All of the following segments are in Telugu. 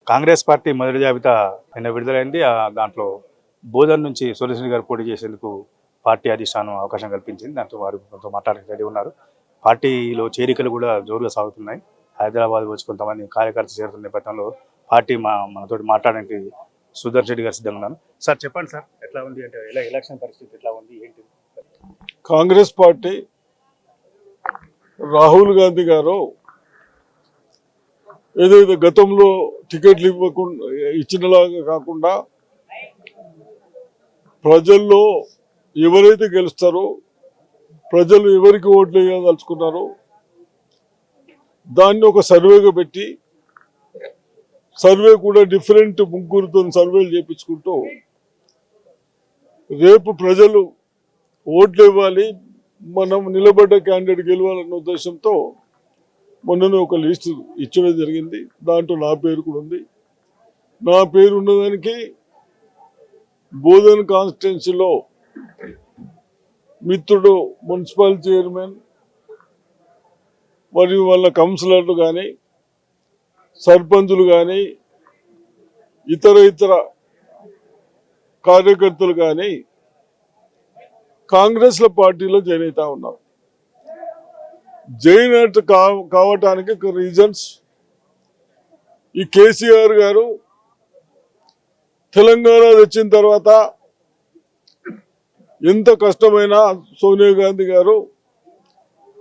కాంగ్రెస్ పార్టీ మొదటి జాబితా నిన్న విడుదలైంది. దాంట్లో బోధన్ నుంచి సోలిసిని గారు పోటీ చేసేందుకు పార్టీ అధిష్టానం అవకాశం కల్పించింది. దాంతో వారు కొంత మాట్లాడడానికి రెడీ ఉన్నారు. పార్టీలో చేరికలు కూడా జోరుగా సాగుతున్నాయి. హైదరాబాద్ వచ్చి కొంతమంది కార్యకర్తలు చేరుతున్న నేపథ్యంలో పార్టీ మనతోటి మాట్లాడడానికి సుదర్శన్ రెడ్డి గారు సిద్ధంగా ఉన్నారు. సార్ చెప్పండి సార్, ఎట్లా ఉంది అంటే ఎలక్షన్ పరిస్థితి ఎట్లా ఉంది ఏంటి? కాంగ్రెస్ పార్టీ రాహుల్ గాంధీ గారు ఏదైతే గతంలో టికెట్లు ఇవ్వకుండా ఇచ్చినలాగా కాకుండా ప్రజల్లో ఎవరైతే గెలుస్తారో, ప్రజలు ఎవరికి ఓట్లు వేయదలుచుకున్నారో దాన్ని ఒక సర్వేగా పెట్టి, సర్వే కూడా డిఫరెంట్ ముగ్గురుతో సర్వేలు చేయించుకుంటూ రేపు ప్రజలు ఓట్లు ఇవ్వాలి, మనం నిలబడ్డ క్యాండిడేట్ గెలవాలన్న ఉద్దేశంతో మొన్ననే ఒక లిస్టు ఇచ్చడం జరిగింది. దాంట్లో నా పేరు కూడా ఉంది. నా పేరు ఉన్నదానికి బోధన్ కాన్స్టిట్యున్సీలో మిత్రుడు మున్సిపల్ చైర్మన్ మరియు వాళ్ళ కౌన్సిలర్లు కానీ, సర్పంచులు కానీ, ఇతర కార్యకర్తలు కానీ కాంగ్రెస్ పార్టీలో జాయిన్ అవుతా ఉన్నారు. జాయిన్ కావటానికి రీజన్స్, ఈ కేసీఆర్ గారు తెలంగాణ తెచ్చిన తర్వాత ఎంత కష్టమైనా సోనియా గాంధీ గారు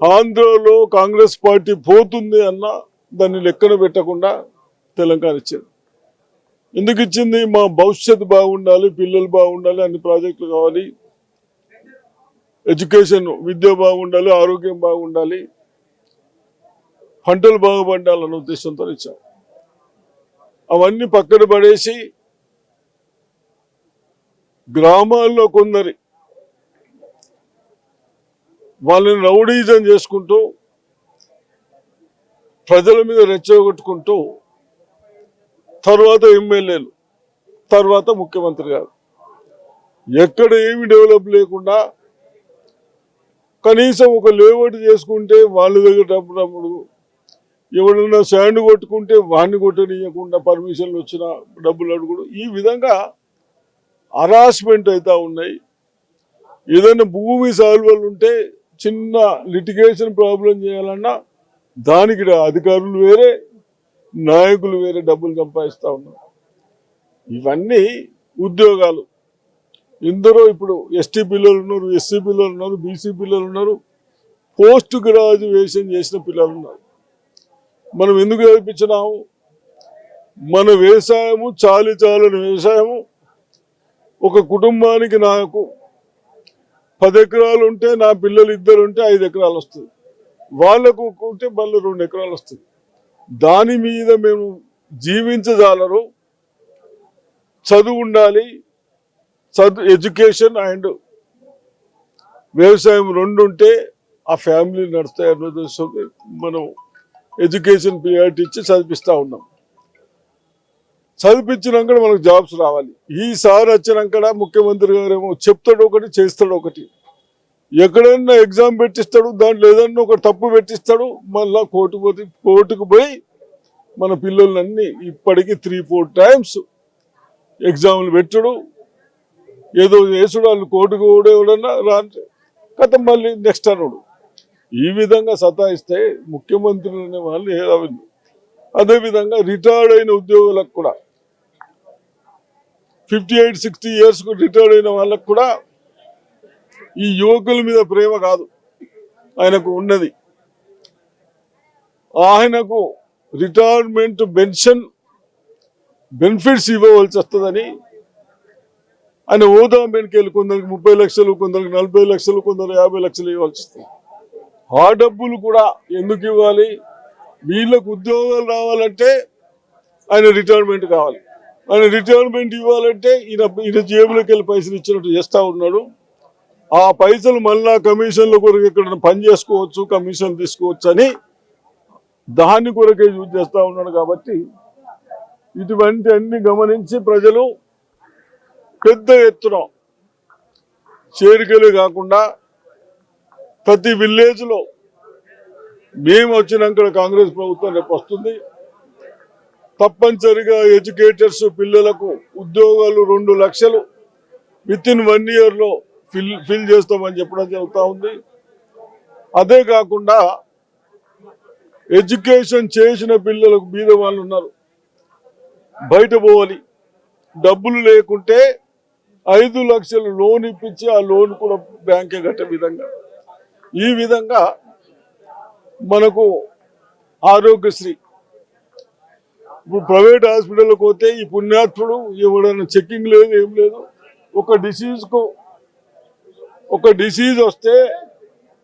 ఆంధ్రలో కాంగ్రెస్ పార్టీ పోతుంది అన్న దాన్ని లెక్కన పెట్టకుండా తెలంగాణ ఇచ్చింది. ఎందుకు ఇచ్చింది? మా భవిష్యత్తు బాగుండాలి, పిల్లలు బాగుండాలి, అన్ని ప్రాజెక్టులు కావాలి, ఎడ్యుకేషన్ విద్య బాగుండాలి, ఆరోగ్యం బాగుండాలి, పంటలు బాగుపడాలన్న ఉద్దేశంతో ఇచ్చాం. అవన్నీ పక్కన పడేసి గ్రామాల్లో కొందరి వాళ్ళని రౌడీజం చేసుకుంటూ, ప్రజల మీద రెచ్చగొట్టుకుంటూ, తర్వాత ఎమ్మెల్యేలు, తర్వాత ముఖ్యమంత్రి గారు ఎక్కడ ఏమి డెవలప్ లేకుండా కనీసం ఒక లేఅవుట్ చేసుకుంటే వాళ్ళ దగ్గర డబ్బులు, ఎవడన్నా శాండ్ కొట్టుకుంటే వాడిని కొట్టనీయకుండా పర్మిషన్లు వచ్చిన డబ్బులు అడుగుడు, ఈ విధంగా హరాస్మెంట్ అవుతా ఉన్నాయి. ఏదైనా భూమి సాల్వలు ఉంటే చిన్న లిటిగేషన్ ప్రాబ్లం చేయాలన్నా దానికి అధికారులు వేరే, నాయకులు వేరే డబ్బులు సంపాదిస్తూ ఉన్నారు. ఇవన్నీ ఉద్యోగాలు. ఎందరో ఇప్పుడు ఎస్టీ పిల్లలు ఉన్నారు, ఎస్సీ పిల్లలు ఉన్నారు, బీసీ పిల్లలు ఉన్నారు, పోస్ట్ గ్రాడ్యుయేషన్ చేసిన పిల్లలు ఉన్నారు. మనం ఎందుకు చదివించినాము? మన వ్యవసాయము చాలని వ్యవసాయము. ఒక కుటుంబానికి నాకు 10 ఎకరాలు ఉంటే, నా పిల్లలు 2 ఉంటే 5 ఎకరాలు వస్తుంది, వాళ్ళకు ఉంటే మళ్ళీ 2 ఎకరాలు వస్తుంది. దాని మీద మేము జీవించజాలరు. చదువు ఉండాలి, ఎడ్యుకేషన్ అండ్ వ్యవసాయం 2 ఉంటే ఆ ఫ్యామిలీ నడుస్తాయి అన్న ఉద్దేశంతో మనం ఎడ్యుకేషన్ ప్రియారిటీ ఇచ్చి చదివిస్తూ ఉన్నాం. చదివించినాక మనకు జాబ్స్ రావాలి. ఈసారి వచ్చినాక ముఖ్యమంత్రి గారు ఏమో చెప్తాడు ఒకటి, చేస్తాడు ఒకటి. ఎక్కడైనా ఎగ్జామ్ పెట్టిస్తాడు, దాంట్లో ఏదన్నా ఒక తప్పు పెట్టిస్తాడు, మళ్ళా కోర్టుకు పోయి మన పిల్లలన్నీ ఇప్పటికీ 3-4 టైమ్స్ ఎగ్జామ్లు పెట్టడు, ఏదో చేసుడు, వాళ్ళు కోర్టుకు కూడా ఎవడన్నా రాంటే కథ మళ్ళీ నెక్స్ట్ అనుడు. ఈ విధంగా సతాయిస్తే ముఖ్యమంత్రులు అనే వాళ్ళు ఏదైంది. అదేవిధంగా రిటైర్డ్ అయిన ఉద్యోగులకు కూడా 58-60 years రిటైర్డ్ అయిన వాళ్ళకు కూడా ఈ యువకుల మీద ప్రేమ కాదు ఆయనకు ఉన్నది. ఆయనకు రిటైర్మెంట్ పెన్షన్ బెనిఫిట్స్ ఇవ్వవలసి వస్తుందని ఆయన హోదా మీదకి కొందరికి 30 లక్షలు, కొందరికి 40 లక్షలు, కొందరు 50 లక్షలు ఇవ్వాల్సి వస్తుంది. ఆ డబ్బులు కూడా ఎందుకు ఇవ్వాలి? వీళ్ళకు ఉద్యోగాలు రావాలంటే ఆయన రిటైర్మెంట్ కావాలి. ఆయన రిటైర్మెంట్ ఇవ్వాలంటే ఈయన జేబులోకి వెళ్ళి పైసలు ఇచ్చినట్టు చేస్తూ ఉన్నాడు. ఆ పైసలు మళ్ళా కమిషన్ల కొరకు ఎక్కడ పని చేసుకోవచ్చు, కమిషన్ తీసుకోవచ్చు అని దాని కొరకే యూజ్ చేస్తూ ఉన్నాడు. కాబట్టి ఇటువంటి అన్ని గమనించి ప్రజలు పెద్ద ఎత్తున చేరికలే కాకుండా ప్రతి విలేజ్లో మేము వచ్చినాక కాంగ్రెస్ ప్రభుత్వం రేపు వస్తుంది, తప్పనిసరిగా ఎడ్యుకేటర్స్ పిల్లలకు ఉద్యోగాలు 2 లక్షలు విత్ ఇన్ 1 ఇయర్లో ఫిల్ చేస్తామని చెప్పడం జరుగుతూ ఉంది. అదే కాకుండా ఎడ్యుకేషన్ చేసిన పిల్లలకు బీద వాళ్ళు ఉన్నారు, బయట పోవాలి, డబ్బులు లేకుంటే 5 లక్షలు లోన్ ఇప్పించి ఆ లోన్ కూడా బ్యాంకే కట్టే విధంగా, ఈ విధంగా మనకు ఆరోగ్యశ్రీ. ఇప్పుడు ప్రైవేట్ హాస్పిటల్కి పోతే ఈ పుణ్యాత్ముడు ఎవడైనా చెక్కింగ్ లేదు, ఏం లేదు. ఒక డిసీజ్ వస్తే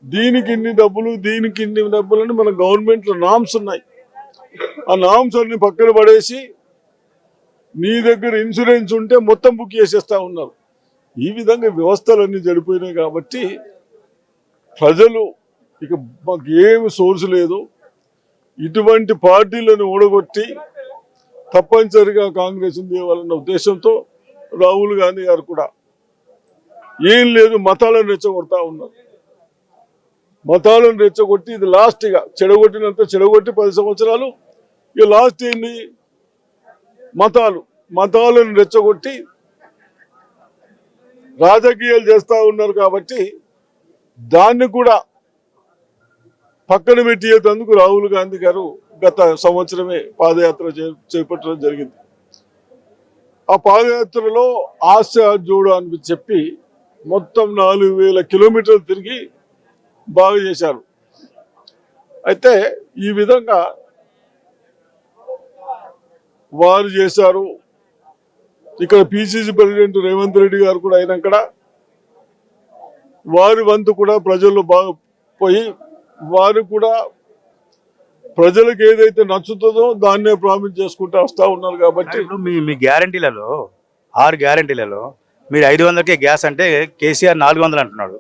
దీనికి ఇన్ని డబ్బులు, దీనికి ఇన్ని డబ్బులు అని మన గవర్నమెంట్లో నామ్స్ ఉన్నాయి. ఆ నామ్స్ అన్ని పక్కన పడేసి నీ దగ్గర ఇన్సూరెన్స్ ఉంటే మొత్తం బుక్ చేసేస్తా ఉన్నారు. ఈ విధంగా వ్యవస్థలన్నీ చెడిపోయినాయి. కాబట్టి ప్రజలు ఇక మాకు ఏమి సోర్స్ లేదు, ఇటువంటి పార్టీలను ఓడగొట్టి తప్పనిసరిగా కాంగ్రెస్ తేవాలన్న ఉద్దేశంతో రాహుల్ గాంధీ గారు కూడా ఏం లేదు మతాలను రెచ్చగొడతా ఉన్నారు. మతాలను రెచ్చగొట్టి ఇది లాస్ట్గా చెడగొట్టినంత చెడగొట్టి 10 సంవత్సరాలు, ఇక లాస్ట్ ఏంది మతాలను రెచ్చగొట్టి రాజకీయాలు చేస్తూ ఉన్నారు. కాబట్టి దాన్ని కూడా పక్కన పెట్టేందుకు రాహుల్ గాంధీ గారు గత సంవత్సరమే పాదయాత్ర చేపట్టడం జరిగింది. ఆ పాదయాత్రలో ఆశా జోడో అని చెప్పి మొత్తం 4000 కిలోమీటర్లు తిరిగి బాగా చేశారు. అయితే ఈ విధంగా వారు చేశారు. ఇక్కడ పిసిసి ప్రెసిడెంట్ రేవంత్ రెడ్డి గారు కూడా అయినాక వారి వంతు కూడా ప్రజల్లో బాగా పోయి వారు కూడా ప్రజలకు ఏదైతే నచ్చుతుందో దాన్నే ప్రామిస్ చేసుకుంటూ వస్తూ ఉన్నారు. కాబట్టి మీ గ్యారంటీలలో 6 గ్యారంటీలలో మీరు 500కే గ్యాస్ అంటే కేసీఆర్ 400 అంటున్నాడు.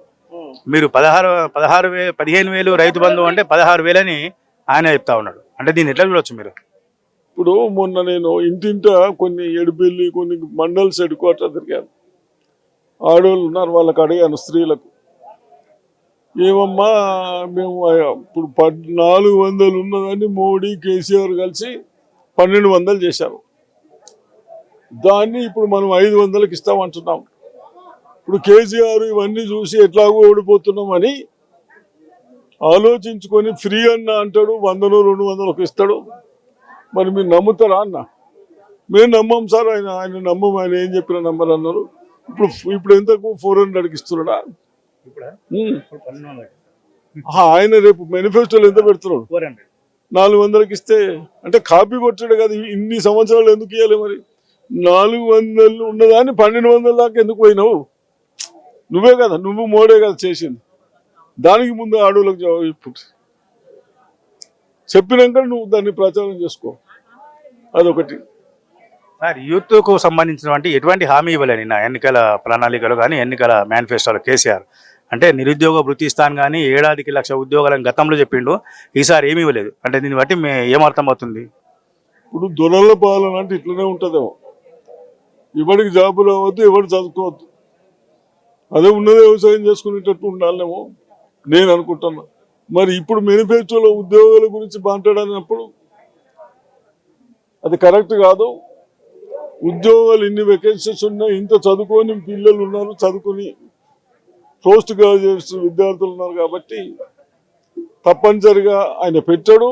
మీరు 15,000 రైతు బంధు అంటే 16,000 అని ఆయన చెప్తా ఉన్నాడు. అంటే దీన్ని ఎట్లా చూడొచ్చు మీరు? ఇప్పుడు మొన్న నేను ఇంటింట కొన్ని ఎడిపెళ్ళి కొన్ని మండల్స్ హెడ్ క్వార్టర్ తిరిగాను. ఆడవాళ్ళు ఉన్నారు, వాళ్ళకి అడిగాను స్త్రీలకు, ఏమమ్మా మేము ఇప్పుడు 400 ఉన్నదని మోడీ కేసీఆర్ కలిసి 1200 చేశారు, దాన్ని ఇప్పుడు మనం 500కి ఇస్తామంటున్నాం. ఇప్పుడు కేసీఆర్ ఇవన్నీ చూసి ఎట్లాగో ఓడిపోతున్నామని ఆలోచించుకొని ఫ్రీ అన్న అంటాడు, 100 200కు ఇస్తాడు. మరి మీరు నమ్ముతారా అన్న? మేము నమ్మం సార్, ఆయన నమ్మం, ఆయన ఏం చెప్పినా నమ్మరు అన్నారు. ఇప్పుడు ఎంతకు 400కి ఇస్తున్నాడా? ఆయన రేపు మేనిఫెస్టోలో ఎంత పెడుతున్నాడు? 400కి ఇస్తే అంటే కాపీ కొట్టాడు కదా. ఇన్ని సంవత్సరాలు ఎందుకు ఇవ్వాలి? మరి 400 ఉన్నదాన్ని 1200 దాకా ఎందుకు పోయినావు? నువ్వే కదా, నువ్వు మోడే కదా చేసింది. దానికి ముందు ఆడోళ్ళకి జవాబు ఇప్పుడు చెప్పినాక నువ్వు దాన్ని ప్రచారం చేసుకో. అదొకటి. సార్, యూత్కు సంబంధించినటువంటి ఎటువంటి హామీ ఇవ్వలేని నా ఎన్నికల ప్రణాళికలు కానీ ఎన్నికల మేనిఫెస్టోలో కేసీఆర్ అంటే నిరుద్యోగ వృత్తి ఇస్తాను కానీ 7,00,000 లక్ష ఉద్యోగాలను గతంలో చెప్పిండు, ఈసారి ఏమీ ఇవ్వలేదు. అంటే దీన్ని బట్టి ఏమర్థం అవుతుంది? ఇప్పుడు దొరల పాలన అంటే ఇట్లనే ఉంటుందేమో, ఎవరికి జాబులు అవ్వద్దు, ఎవరు చదువుకోవద్దు, అదే ఉన్నదే వ్యవసాయం చేసుకునేటట్టు ఉండాలేమో నేను అనుకుంటున్నా. మరి ఇప్పుడు మేనిఫెస్టోలో ఉద్యోగాల గురించి మాట్లాడనప్పుడు అది కరెక్ట్ కాదు. ఉద్యోగాలు ఇన్ని వేకెన్సీస్ ఉన్నాయి, ఇంత చదువుకొని పిల్లలు ఉన్నారు, చదువుకొని పోస్ట్ గ్రాడ్యుయేట్స్ విద్యార్థులు ఉన్నారు. కాబట్టి తప్పనిసరిగా ఆయన పెట్టాడు.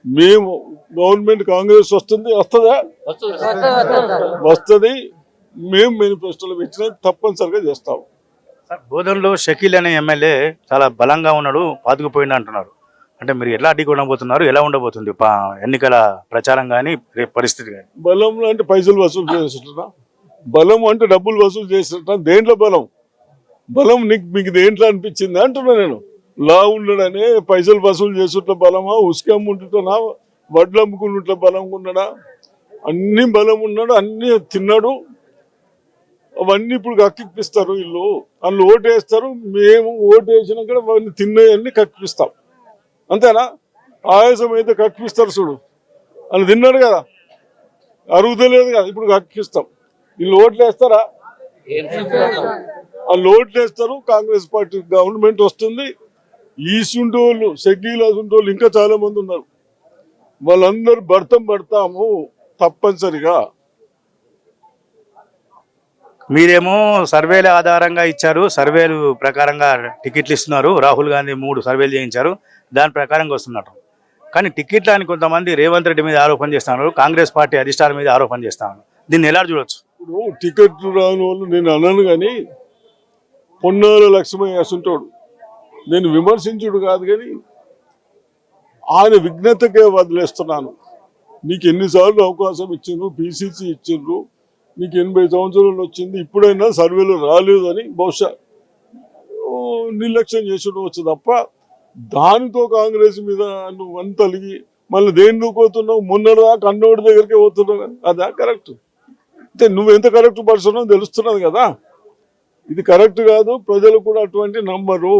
మేము గవర్నమెంట్ కాంగ్రెస్ వస్తుందా? వస్తుంది. మేము మేనిఫెస్టోలో పెట్టిన తప్పనిసరిగా చేస్తాము. బోధనలో షకీల్ అనే ఎమ్మెల్యే చాలా బలంగా ఉన్నాడు, పాతుకుపోయింది అంటున్నారు. అంటే మీరు ఎట్లా అడ్డుకు ఉండబోతున్నారు? ఎలా ఉండబోతుంది ఎన్నికల ప్రచారం కానీ రేపు పరిస్థితి కానీ? బలం అంటే పైసలు వసూలు చేస్తున్నా, బలం అంటే డబ్బులు వసూలు చేస్తున్నా. దేంట్లో బలం? బలం మీకు దేంట్లో అనిపించింది అంటున్నా నేను. లా ఉండడనే పైసలు వసూలు చేస్తున్న బలమా, ఉసుక అమ్ముంటున్నా, వడ్లు అమ్ముకుంటున్న బలం ఉన్నాడా? అన్ని బలం ఉన్నాడు, అన్ని తిన్నాడు. అవన్నీ ఇప్పుడు కక్కిపిస్తారు వీళ్ళు. వాళ్ళు ఓటేస్తారు, మేము ఓటేసినాక అవన్నీ తిన్నాయన్నీ కక్కిపిస్తాం. అంతేనా? ఆయాసం అయితే కక్కిపిస్తారు చూడు, వాళ్ళు తిన్నాడు కదా, అరుగుతలేదు కదా, ఇప్పుడు కక్కిపిస్తాం. వీళ్ళు ఓట్లు వేస్తారా? వాళ్ళు ఓట్లు వేస్తారు. కాంగ్రెస్ పార్టీ గవర్నమెంట్ వస్తుంది. ఈసుంటోళ్ళు, షకీల్ అసుంటోళ్ళు ఇంకా చాలా మంది ఉన్నారు. వాళ్ళందరూ భర్తం పడతాము, తప్పనిసరిగా మీరేమో సర్వేల ఆధారంగా ఇచ్చారు, సర్వేలు ప్రకారంగా టికెట్లు ఇస్తున్నారు. రాహుల్ గాంధీ 3 సర్వేలు చేయించారు, దాని ప్రకారంగా వస్తున్నారు. కానీ టికెట్లు అని కొంతమంది రేవంత్ రెడ్డి మీద ఆరోపణ చేస్తున్నారు, కాంగ్రెస్ పార్టీ అధిష్టానం మీద ఆరోపణ చేస్తున్నారు. దీన్ని ఎలా చూడొచ్చు? ఇప్పుడు టికెట్లు రాని వాళ్ళు నేను అన్నాను, కానీ పొన్నాల లక్ష్మయ్య అసుంటాడు. నేను విమర్శించుడు కాదు, కానీ ఆయన విఘ్నతకే వదిలేస్తున్నాను. నీకు ఎన్నిసార్లు అవకాశం ఇచ్చిండ్రు, పిసిసి ఇచ్చిండ్రు, నీకు 80 సంవత్సరాలు వచ్చింది, ఇప్పుడైనా సర్వేలు రాలేదు అని బహుశా నిర్లక్ష్యం చేసుడు వచ్చు తప్ప, దానితో కాంగ్రెస్ మీద నువ్వు అంత అలిగి మళ్ళీ దేని నువ్వు పోతున్నావు? మొన్నటిదాకా అన్నోడి దగ్గరికే పోతున్నావు, కానీ అదా కరెక్ట్? అంటే నువ్వు ఎంత కరెక్ట్ పర్సనో తెలుస్తున్నది కదా. ఇది కరెక్ట్ కాదు, ప్రజలు కూడా అటువంటి నమ్మరు.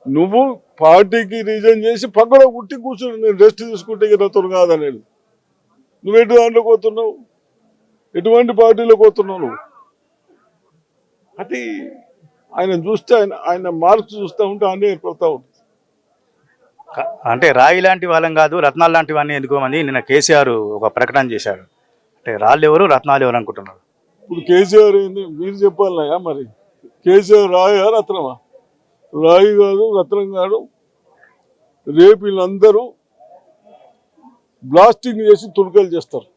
నువ్వు పార్టీకి రీజన్ చేసి పక్కన కుట్టి కూర్చొని నేను రెస్ట్ తీసుకుంటే నాతో కాదనేది. నువ్వెటు దాంట్లోకి పోతున్నావు? ఎటువంటి పార్టీలోకి పోతున్నావు నువ్వు? అది ఆయన చూస్తే ఆయన మార్క్స్ చూస్తూ ఉంటే అన్నీ ఏర్పడతా ఉంటుంది. అంటే రాయి లాంటి వాళ్ళం కాదు, రత్నాలు లాంటివన్నీ ఎందుకోమని నిన్న కేసీఆర్ ఒక ప్రకటన చేశారు. అంటే రాళ్ళు ఎవరు, రత్నాలు ఎవరు అనుకుంటున్నారు? ఇప్పుడు కేసీఆర్ ఏంది మీరు చెప్పాలయా? మరి కేసీఆర్ రాయా రత్నమా? రాయి కాదు, రత్నం కాదు. రేపు వీళ్ళందరూ బ్లాస్టింగ్ చేసి తుణుకలు చేస్తారు,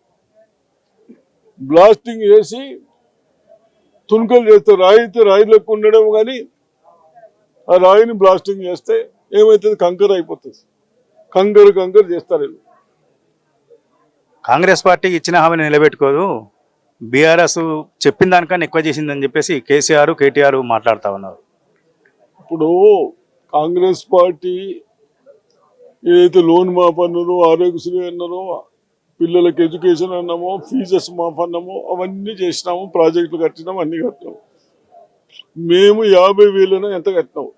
బ్లాస్టింగ్ చేసి తుణుకలు చేస్తారు. రాయి అయితే రాయి లెక్క ఉండడం, కానీ ఆ రాయిని బ్లాస్టింగ్ చేస్తే ఏమవుతుంది? కంకర్ అయిపోతుంది. కంకర్ చేస్తారు వీళ్ళు. కాంగ్రెస్ పార్టీ ఇచ్చిన హామీని నిలబెట్టుకోదు, బీఆర్ఎస్ చెప్పిన దానికన్నా ఎక్కువ చేసిందని చెప్పేసి కేసీఆర్, కేటీఆర్ మాట్లాడుతూ ఉన్నారు. ఇప్పుడు కాంగ్రెస్ పార్టీ ఏదైతే లోన్ మాఫ్ అన్నారో, ఆరోగ్యశ్రీ అన్నారో, పిల్లలకి ఎడ్యుకేషన్ అన్నామో, ఫీజెస్ మాఫ్ అన్నామో, అవన్నీ చేసినాము, ప్రాజెక్టులు కట్టినాము, అన్నీ కట్టినాము. మేము 50,000 ఎంత కట్టినాము?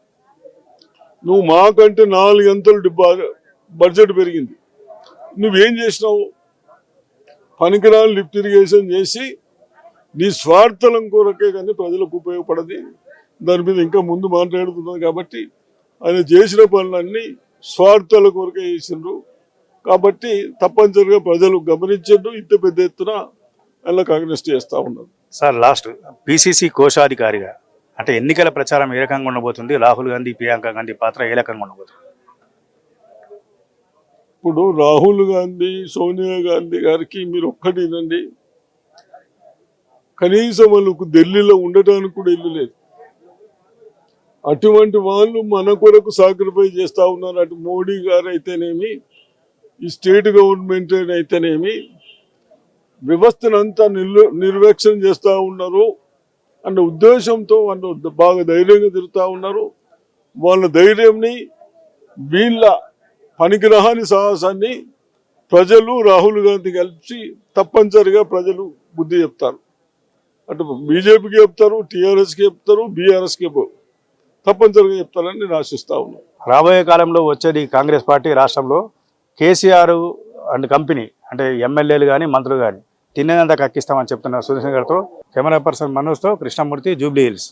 నువ్వు మాకంటే 4 అంతలు బడ్జెట్ పెరిగింది. నువ్వేం చేసినావు? పనికిరాని లిఫ్ట్ ఇరిగేషన్ చేసి నీ స్వార్థలం కొరకే, కానీ ప్రజలకు ఉపయోగపడది. దాని మీద ఇంకా ముందు మాట్లాడుతున్నది. కాబట్టి ఆయన చేసిన పనులన్నీ స్వార్థాల కొరకే చేసిండ్రు. కాబట్టి తప్పనిసరిగా ప్రజలు గమనించారు. ఇంత పెద్ద ఎత్తున అలా కాంగ్రెస్ చేస్తూ ఉన్నారు. సార్, లాస్ట్ పిసిసి కోశాధికారిగా అంటే ఎన్నికల ప్రచారం ఏ రకంగా ఉండబోతుంది? రాహుల్ గాంధీ, ప్రియాంక గాంధీ పాత్ర ఏ రకంగా ఉండబోతుంది? ఇప్పుడు రాహుల్ గాంధీ, సోనియా గాంధీ గారికి మీరు ఒక్కటి వినండి, కనీసం వాళ్ళకు ఢిల్లీలో ఉండటానికి కూడా ఇల్లు లేదు. అటువంటి వాళ్ళు మన కొరకు సాక్రిఫైస్ చేస్తూ ఉన్నారు. అటు మోడీ గారు అయితేనేమి, ఈ స్టేట్ గవర్నమెంట్ అయితేనేమి, వ్యవస్థనంతా నిర్వక్షణ చేస్తూ ఉన్నారు అన్న ఉద్దేశంతో వాళ్ళు బాగా ధైర్యంగా తిరుగుతూ ఉన్నారు. వాళ్ళ ధైర్యంని, వీళ్ళ పనికిరాని సాహసాన్ని ప్రజలు రాహుల్ గాంధీ కలిసి తప్పనిసరిగా ప్రజలు బుద్ధి చెప్తారు. అటు బీజేపీకి చెప్తారు, టీఆర్ఎస్కి చెప్తారు, బీఆర్ఎస్కి తప్పనిసరిగా చెప్తారని నేను ఆశిస్తా ఉన్నాను. రాబోయే కాలంలో వచ్చేది కాంగ్రెస్ పార్టీ రాష్ట్రంలో కేసీఆర్ అండ్ కంపెనీ అంటే ఎమ్మెల్యేలు కానీ మంత్రులు కానీ తినేదంతా కక్కిస్తామని చెప్తున్నారు. సుదర్శన్ గారితో కెమెరా పర్సన్ మనోజ్తో కృష్ణమూర్తి, జూబ్లీ హిల్స్.